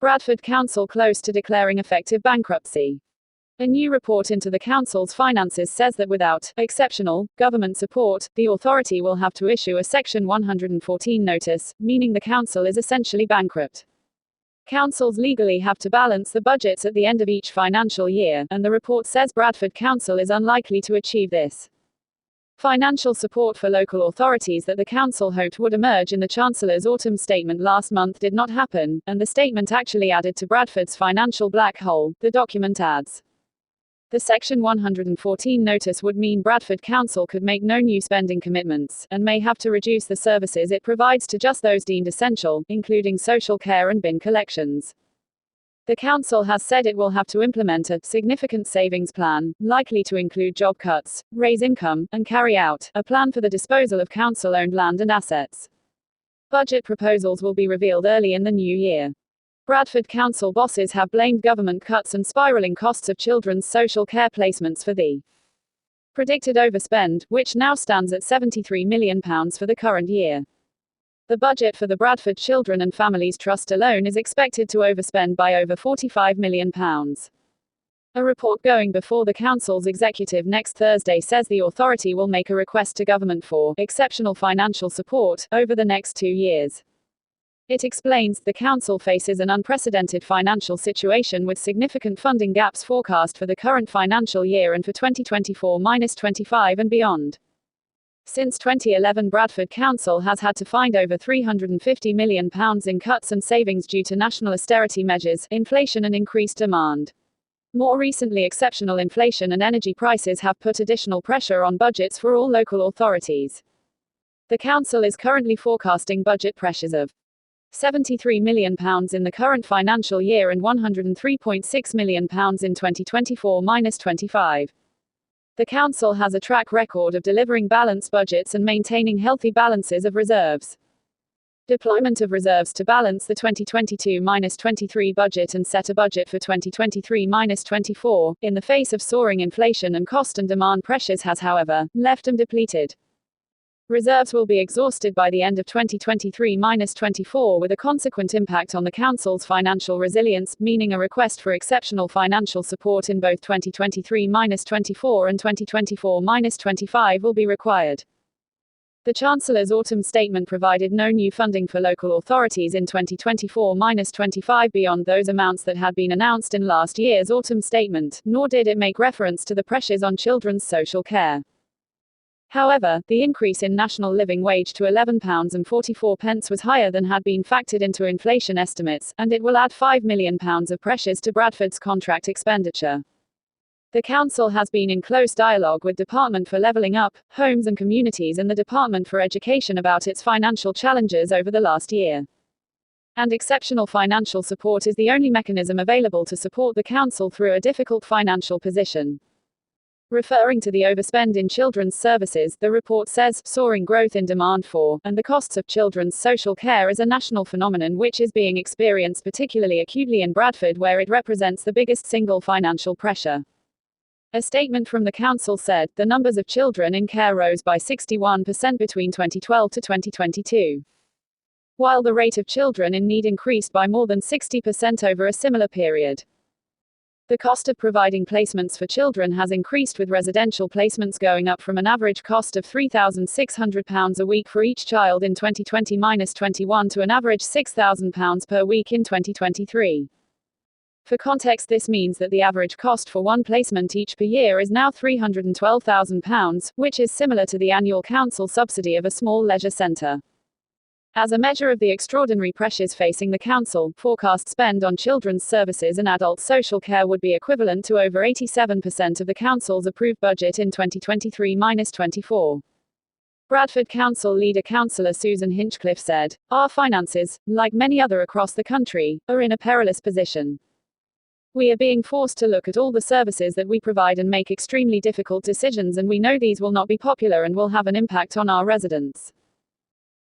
Bradford Council close to declaring effective bankruptcy. A new report into the council's finances says that without exceptional government support, the authority will have to issue a Section 114 notice, meaning the council is essentially bankrupt. Councils legally have to balance the budgets at the end of each financial year, and the report says Bradford Council is unlikely to achieve this. Financial support for local authorities that the council hoped would emerge in the Chancellor's autumn statement last month did not happen, and the statement actually added to Bradford's financial black hole, the document adds. The Section 114 notice would mean Bradford Council could make no new spending commitments, and may have to reduce the services it provides to just those deemed essential, including social care and bin collections. The council has said it will have to implement a significant savings plan, likely to include job cuts, raise income, and carry out a plan for the disposal of council-owned land and assets. Budget proposals will be revealed early in the new year. Bradford Council bosses have blamed government cuts and spiraling costs of children's social care placements for the predicted overspend, which now stands at £73 million for the current year. The budget for the Bradford Children and Families Trust alone is expected to overspend by over £45 million. A report going before the council's executive next Thursday says the authority will make a request to government for exceptional financial support over the next 2 years. It explains the council faces an unprecedented financial situation with significant funding gaps forecast for the current financial year and for 2024-25 and beyond. Since 2011, Bradford Council has had to find over £350 million in cuts and savings due to national austerity measures, inflation and increased demand. More recently, exceptional inflation and energy prices have put additional pressure on budgets for all local authorities. The council is currently forecasting budget pressures of £73 million in the current financial year and £103.6 million in 2024-25. The council has a track record of delivering balanced budgets and maintaining healthy balances of reserves. Deployment of reserves to balance the 2022-23 budget and set a budget for 2023-24, in the face of soaring inflation and cost and demand pressures has, however, left them depleted. Reserves will be exhausted by the end of 2023-24 with a consequent impact on the council's financial resilience, meaning a request for exceptional financial support in both 2023-24 and 2024-25 will be required. The Chancellor's autumn statement provided no new funding for local authorities in 2024-25 beyond those amounts that had been announced in last year's autumn statement, nor did it make reference to the pressures on children's social care. However, the increase in national living wage to £11.44 was higher than had been factored into inflation estimates, and it will add £5 million of pressures to Bradford's contract expenditure. The council has been in close dialogue with Department for Levelling Up, Homes and Communities and the Department for Education about its financial challenges over the last year. And exceptional financial support is the only mechanism available to support the council through a difficult financial position. Referring to the overspend in children's services, the report says, soaring growth in demand for, and the costs of children's social care is a national phenomenon which is being experienced particularly acutely in Bradford where it represents the biggest single financial pressure. A statement from the council said, the numbers of children in care rose by 61% between 2012 to 2022. While the rate of children in need increased by more than 60% over a similar period. The cost of providing placements for children has increased, with residential placements going up from an average cost of £3,600 a week for each child in 2020-21 to an average £6,000 per week in 2023. For context, this means that the average cost for one placement each per year is now £312,000, which is similar to the annual council subsidy of a small leisure centre. As a measure of the extraordinary pressures facing the council, forecast spend on children's services and adult social care would be equivalent to over 87% of the council's approved budget in 2023-24. Bradford Council leader Councillor Susan Hinchcliffe said, "Our finances, like many other across the country, are in a perilous position. We are being forced to look at all the services that we provide and make extremely difficult decisions, and we know these will not be popular and will have an impact on our residents."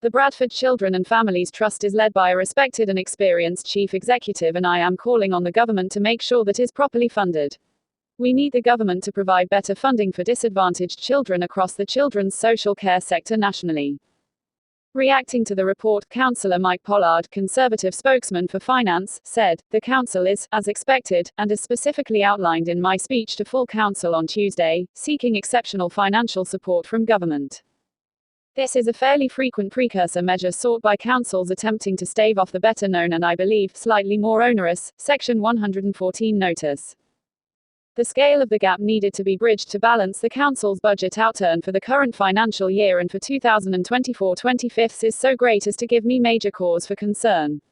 The Bradford Children and Families Trust is led by a respected and experienced chief executive, and I am calling on the government to make sure that it is properly funded. We need the government to provide better funding for disadvantaged children across the children's social care sector nationally. Reacting to the report, Councillor Mike Pollard, Conservative spokesman for Finance, said, "The Council is, as expected, and as specifically outlined in my speech to full Council on Tuesday, seeking exceptional financial support from government. This is a fairly frequent precursor measure sought by councils attempting to stave off the better known and, I believe, slightly more onerous, Section 114 notice. The scale of the gap needed to be bridged to balance the Council's budget outturn for the current financial year and for 2024-25 is so great as to give me major cause for concern.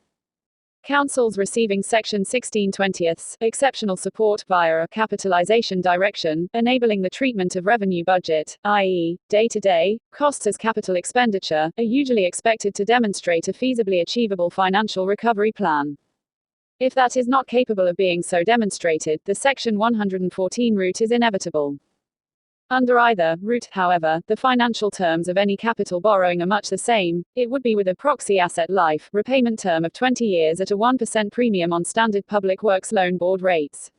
Councils receiving Section 1620 exceptional support via a capitalization direction, enabling the treatment of revenue budget, i.e., day-to-day costs as capital expenditure, are usually expected to demonstrate a feasibly achievable financial recovery plan. If that is not capable of being so demonstrated, the Section 114 route is inevitable. Under either route, however, the financial terms of any capital borrowing are much the same. It would be with a proxy asset life repayment term of 20 years at a 1% premium on standard public works loan board rates.